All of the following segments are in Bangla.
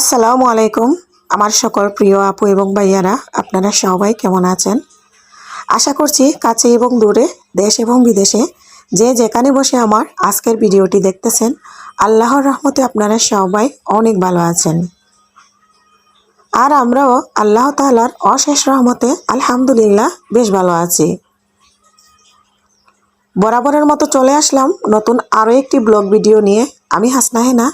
আসসালামু আলাইকুম আমার সকল প্রিয় আপু এবং ভাইয়ারা, আপনারা সবাই কেমন আছেন? আশা করছি কাছে এবং দূরে, দেশ এবং বিদেশে যে যেখানে বসে আমার আজকের ভিডিওটি দেখতেছেন, আল্লাহর রহমতে আপনারা সবাই অনেক ভালো আছেন। আর আমরাও আল্লাহ তাআলার অশেষ রহমতে আলহামদুলিল্লাহ বেশ ভালো আছি। বরাবরের মতো চলে আসলাম নতুন আরও একটি ব্লগ ভিডিও নিয়ে। আমি হাসনা হেনা।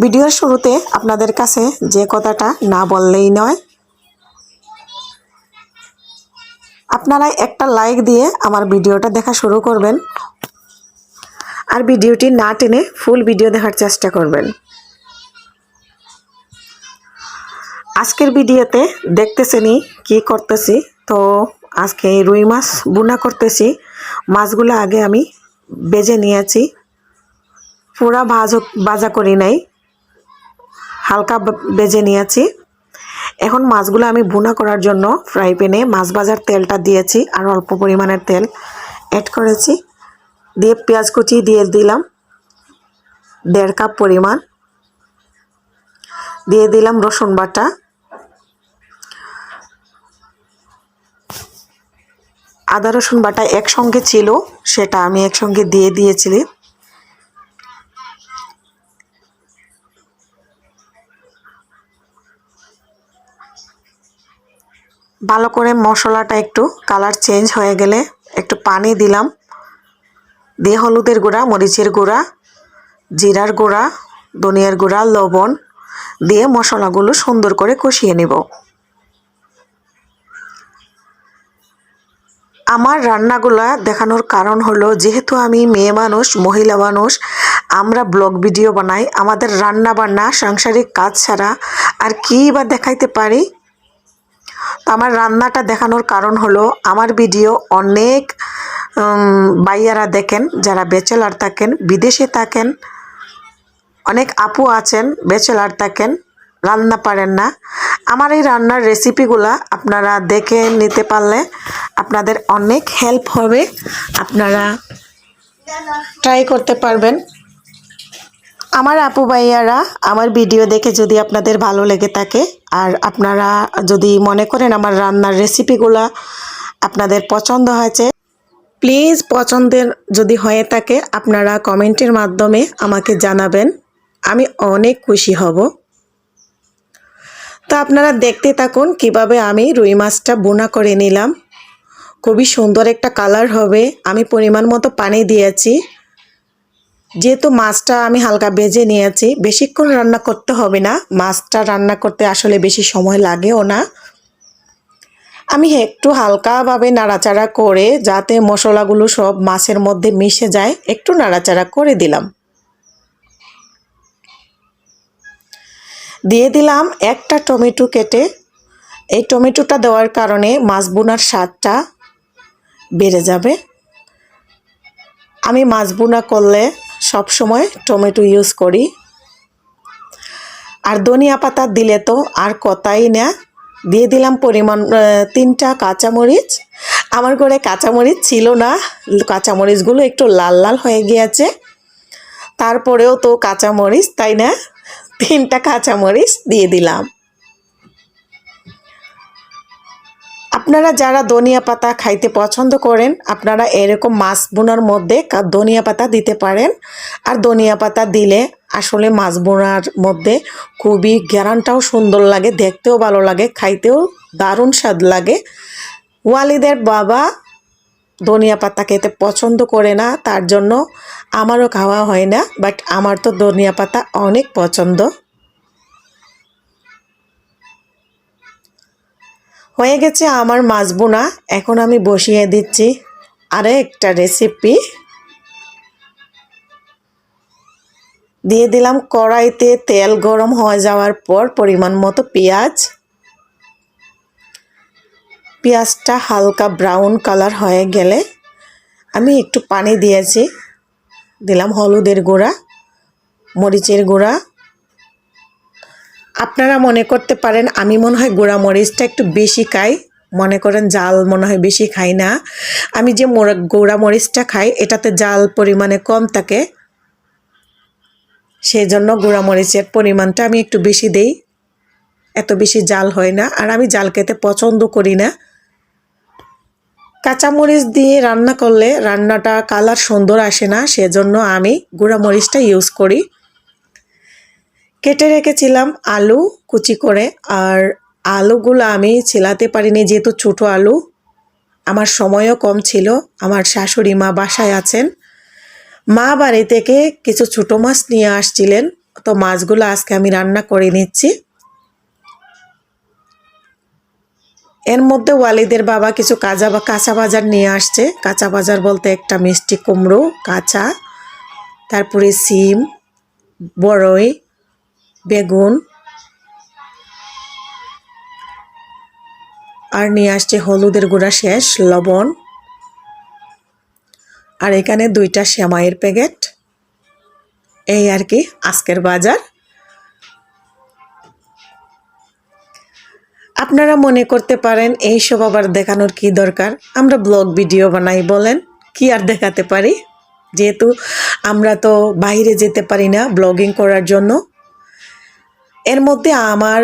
ভিডিওর শুরুতে আপনাদের কাছে যে কথাটা না বললেই নয়, আপনারা একটা লাইক দিয়ে আমার ভিডিওটা দেখা শুরু করবেন আর ভিডিওটি না টেনে ফুল ভিডিও দেখার চেষ্টা করবেন। আজকের ভিডিওতে দেখতেছেনই কি করতেছি। তো আজকে রুই মাছ ভুনা করতেছি। মাছগুলো আগে আমি ভেজে নিয়েছি, পুরা ভাজা করি নাই, হালকা ভেজে নিয়েছি। এখন মাছগুলো আমি ভুনা করার জন্য ফ্রাই প্যানে মাছ ভাজার তেলটা দিয়েছি আর অল্প পরিমাণের তেল অ্যাড করেছি। দিয়ে পেঁয়াজ কুচি দিয়ে দিলাম 1.5 কাপ পরিমাণ, দিয়ে দিলাম রসুন বাটা, আদা রসুন বাটা একসঙ্গে ছিল, সেটা আমি একসঙ্গে দিয়ে দিয়েছি। ভালো করে মশলাটা একটু কালার চেঞ্জ হয়ে গেলে একটু পানি দিলাম, দিয়ে হলুদের গুঁড়া, মরিচের গুঁড়া, জিরার গুঁড়া, ধনিয়ার গুঁড়া, লবণ দিয়ে মশলাগুলো সুন্দর করে কষিয়ে নেব। আমার রান্নাগুলা দেখানোর কারণ হলো, যেহেতু আমি মেয়ে মানুষ, মহিলা মানুষ, আমরা ব্লগ ভিডিও বানাই, আমাদের রান্না বান্না সাংসারিক কাজ ছাড়া আর কী বা দেখাইতে পারি। তো আমার রান্নাটা দেখানোর কারণ হলো, আমার ভিডিও অনেক ভাইয়ারা দেখেন যারা ব্যাচেলার থাকেন, বিদেশে থাকেন, অনেক আপু আছেন ব্যাচেলার থাকেন, রান্না পারেন না। আমার এই রান্নার রেসিপিগুলা আপনারা দেখে নিতে পারলে আপনাদের অনেক হেল্প হবে, আপনারা ট্রাই করতে পারবেন। আমার আপু ভাইয়ারা আমার ভিডিও দেখে যদি আপনাদের ভালো লেগে থাকে আর আপনারা যদি মনে করেন আমার রান্নার রেসিপিগুলা আপনাদের পছন্দ হয়েছে, প্লিজ পছন্দের যদি হয়ে থাকে আপনারা কমেন্টের মাধ্যমে আমাকে জানাবেন, আমি অনেক খুশি হব। তো আপনারা দেখতে থাকুন কিভাবে আমি রুই মাছটা ভুনা করে নিলাম। খুবই সুন্দর একটা কালার হবে। আমি পরিমাণ মতো পানি দিয়েছি, যেহেতু মাছটা আমি হালকা ভেজে নিয়েছি। বেশিক্ষণ রান্না করতে হবে না, মাছটা রান্না করতে আসলে বেশি সময় লাগেও না। আমি একটু হালকাভাবে নাড়াচাড়া করে, যাতে মশলাগুলো সব মাছের মধ্যে মিশে যায়, একটু নাড়াচাড়া করে দিলাম। দিয়ে দিলাম একটা টমেটো কেটে। এই টমেটোটা দেওয়ার কারণে মাছ ভুনার স্বাদটা বেড়ে যাবে। আমি মাছ ভুনা করলে সব সময় টমেটো ইউজ করি। আর ধনিয়া পাতা দিলে তো আর কথাই না। দিয়ে দিলাম পরিমাণ 3টা কাঁচামরিচ। আমার ঘরে কাঁচামরিচ ছিল না, কাঁচামরিচগুলো একটু লাল লাল হয়ে গিয়েছে। তারপরেও তো কাঁচামরিচ, তাই না? 3টা কাঁচামরিচ দিয়ে দিলাম। আপনারা যারা ধনিয়া পাতা খাইতে পছন্দ করেন, আপনারা এরকম মাছ ভুনার মধ্যে ধনিয়া পাতা দিতে পারেন। আর ধনিয়া পাতা দিলে আসলে মাছ ভুনার মধ্যে খুবই ঘ্রাণটাও সুন্দর লাগে, দেখতেও ভালো লাগে, খাইতেও দারুণ স্বাদ লাগে। ওয়ালিদের বাবা ধনিয়া পাতা খেতে পছন্দ করে না, তার জন্য আমারও খাওয়া হয় না, বাট আমার তো ধনিয়া পাতা অনেক পছন্দ। হয়ে গেছে আমার মাছ ভুনা। এখন আমি বসিয়ে দিচ্ছি আরেকটা রেসিপি। দিয়ে দিলাম কড়াইতে তেল গরম হয়ে যাওয়ার পর পরিমাণ মতো পেঁয়াজটা হালকা ব্রাউন কালার হয়ে গেলে আমি একটু পানি দিয়েছি, দিলাম হলুদের গুঁড়া, মরিচের গুঁড়া। আপনারা মনে করতে পারেন আমি মনে হয় গুঁড়া মরিচটা একটু বেশি খাই, মনে করেন জাল মনে হয় বেশি খাই না। আমি যে গুঁড়া মরিচটা খাই এটাতে জাল পরিমাণে কম থাকে, সেই জন্য গুঁড়ামরিচের পরিমাণটা আমি একটু বেশি দেই, এত বেশি জাল হয় না, আর আমি জাল খেতে পছন্দ করি না। কাঁচামরিচ দিয়ে রান্না করলে রান্নাটা কালার সুন্দর আসে না, সেজন্য আমি গুঁড়ামরিচটা ইউজ করি। কেটে রেখেছিলাম আলু কুচি করে, আর আলুগুলো আমি ছেলাতে পারিনি যেহেতু ছোটো আলু, আমার সময়ও কম ছিল। আমার শাশুড়ি মা বাসায় আছেন, মা বাড়ি থেকে কিছু ছোটো মাছ নিয়ে আসছিলেন, তো মাছগুলো আজকে আমি রান্না করে নিচ্ছি। এর মধ্যে ওয়ালিদের বাবা কিছু কাঁচা বাজার নিয়ে আসছে। কাঁচা বাজার বলতে একটা মিষ্টি কুমড়ো কাঁচা, তারপরে সিম, বড়ই, বেগুন, আর নিয়ে আসছে হলুদের গুঁড়া শেষ, লবণ, আর এখানে 2টা সেমাইয়ের প্যাকেট। এই আর কি আজকের বাজার। আপনারা মনে করতে পারেন এইসব আবার দেখানোর কি দরকার, আমরা ব্লগ ভিডিও বানাই, বলেন কি আর দেখাতে পারি, যেহেতু আমরা তো বাইরে যেতে পারি না ব্লগিং করার জন্য। এর মধ্যে আমার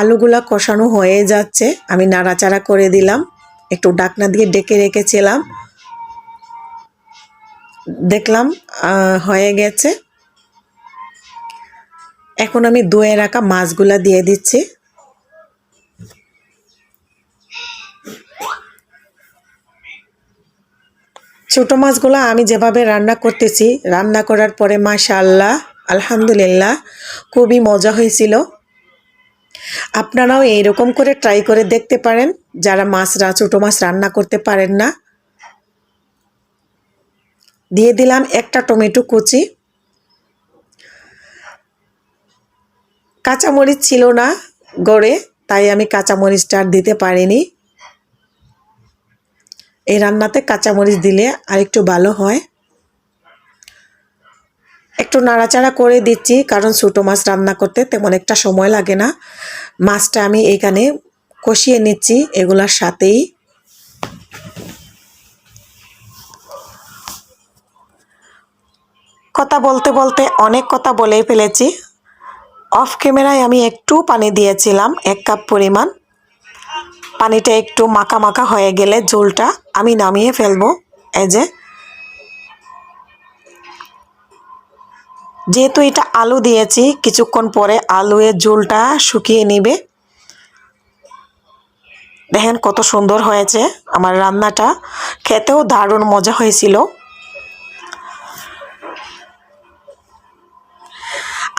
আলুগুলা কষানো হয়ে যাচ্ছে, আমি নাড়াচাড়া করে দিলাম, একটু ঢাকনা দিয়ে ডেকে রেখেছিলাম, দেখলাম হয়ে গেছে। এখন আমি ধুয়ে রাখা মাছগুলা দিয়ে দিচ্ছি। ছোটো মাছগুলো আমি যেভাবে রান্না করতেছি, রান্না করার পরে মাশাআল্লাহ আলহামদুলিল্লাহ খুবই মজা হয়েছিল। আপনারাও এইরকম করে ট্রাই করে দেখতে পারেন যারা ছোটো মাছ রান্না করতে পারেন না। দিয়ে দিলাম একটা টমেটো কুচি। কাঁচামরিচ ছিল না গড়ে, তাই আমি কাঁচামরিচটা আর দিতে পারিনি। এই রান্নাতে কাঁচামরিচ দিলে আরেকটু ভালো হয়। একটু নাড়াচাড়া করে দিচ্ছি, কারণ ছোটো মাছ রান্না করতে তেমন একটা সময় লাগে না। মাছটা আমি এখানে কষিয়ে নিচ্ছি এগুলার সাথেই। কথা বলতে বলতে অনেক কথা বলেই ফেলেছি। অফ ক্যামেরায় আমি একটু পানি দিয়েছিলাম 1 কাপ পরিমাণ। পানিটা একটু মাখা মাখা হয়ে গেলে ঝোলটা আমি নামিয়ে ফেলবো। এই যেহেতু এটা আলু দিয়েছি, কিছুক্ষণ পরে আলুয়ের ঝোলটা শুকিয়ে নিবে। দেখেন কত সুন্দর হয়েছে আমার রান্নাটা, খেতেও দারুণ মজা হয়েছিল।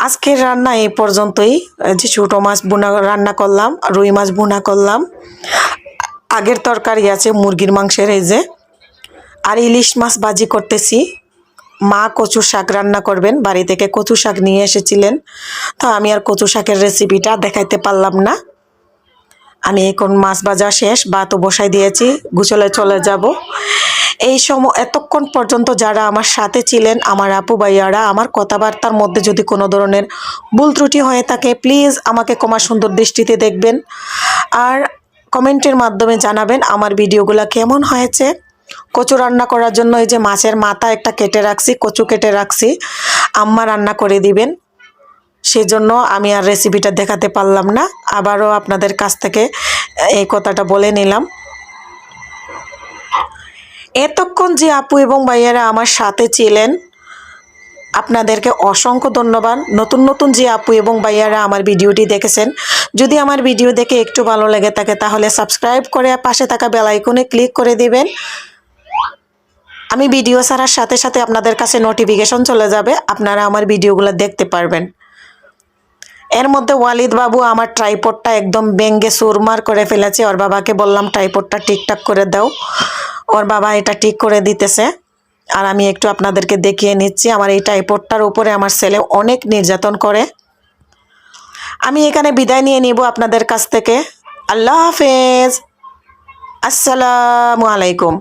আজকের রান্না এই পর্যন্তই। যে ছোটো মাছ ভুনা রান্না করলাম, রুই মাছ ভুনা করলাম, আগের তরকারি আছে মুরগির মাংসের, এই যে, আর ইলিশ মাছ ভাজি করতেছি। মা কচু শাক রান্না করবেন, বাড়ি থেকে কচু শাক নিয়ে এসেছিলেন, তো আমি আর কচু শাকের রেসিপিটা দেখাইতে পারলাম না। আমি এখন মাছ ভাজা শেষ, ভাতও বসাই দিয়েছি, গোসলে চলে যাব। এই সময় এতক্ষণ পর্যন্ত যারা আমার সাথে ছিলেন, আমার আপু ভাইয়ারা, আমার কথাবার্তার মধ্যে যদি কোনো ধরনের ভুল ত্রুটি হয়ে থাকে প্লিজ আমাকে ক্ষমা সুন্দর দৃষ্টিতে দেখবেন, আর কমেন্টের মাধ্যমে জানাবেন আমার ভিডিওগুলো কেমন হয়েছে। কচু রান্না করার জন্য এই যে মাছের মাথা একটা কেটে রাখছি, কচু কেটে রাখছি, আম্মা রান্না করে দিবেন, সেজন্য আমি আর রেসিপিটা দেখাতে পারলাম না। আবারও আপনাদের কাছ থেকে এই কথাটা বলে নিলাম। এতক্ষণ যে আপু এবং ভাইয়ারা আমার সাথে ছিলেন আপনাদেরকে অসংখ্য ধন্যবাদ। নতুন নতুন যে আপু এবং ভাইয়ারা আমার ভিডিওটি দেখেছেন, যদি আমার ভিডিও দেখে একটু ভালো লেগে থাকে তাহলে সাবস্ক্রাইব করে পাশে থাকা বেল আইকনে ক্লিক করে দিবেন। আমি ভিডিও ছাড়ার সাথে সাথে আপনাদের কাছে নোটিফিকেশন চলে যাবে, আপনারা আমার ভিডিওগুলো দেখতে পারবেন। এর মধ্যে ওয়ালিদ বাবু আমার ট্রাইপডটা একদম ভেঙে চুরমার করে ফেলেছে, ওর বাবাকে বললাম ট্রাইপডটা ঠিকঠাক করে দাও, ওর বাবা এটা ঠিক করে দিতেছে। আর আমি একটু আপনাদেরকে দেখিয়ে নিচ্ছি, আমার এই ট্রাইপডটার উপরে আমার ছেলে অনেক নির্যাতন করে। আমি এখানে বিদায় নিয়ে নিব আপনাদের কাছ থেকে। আল্লাহ হাফেজ, আসসালামু আলাইকুম।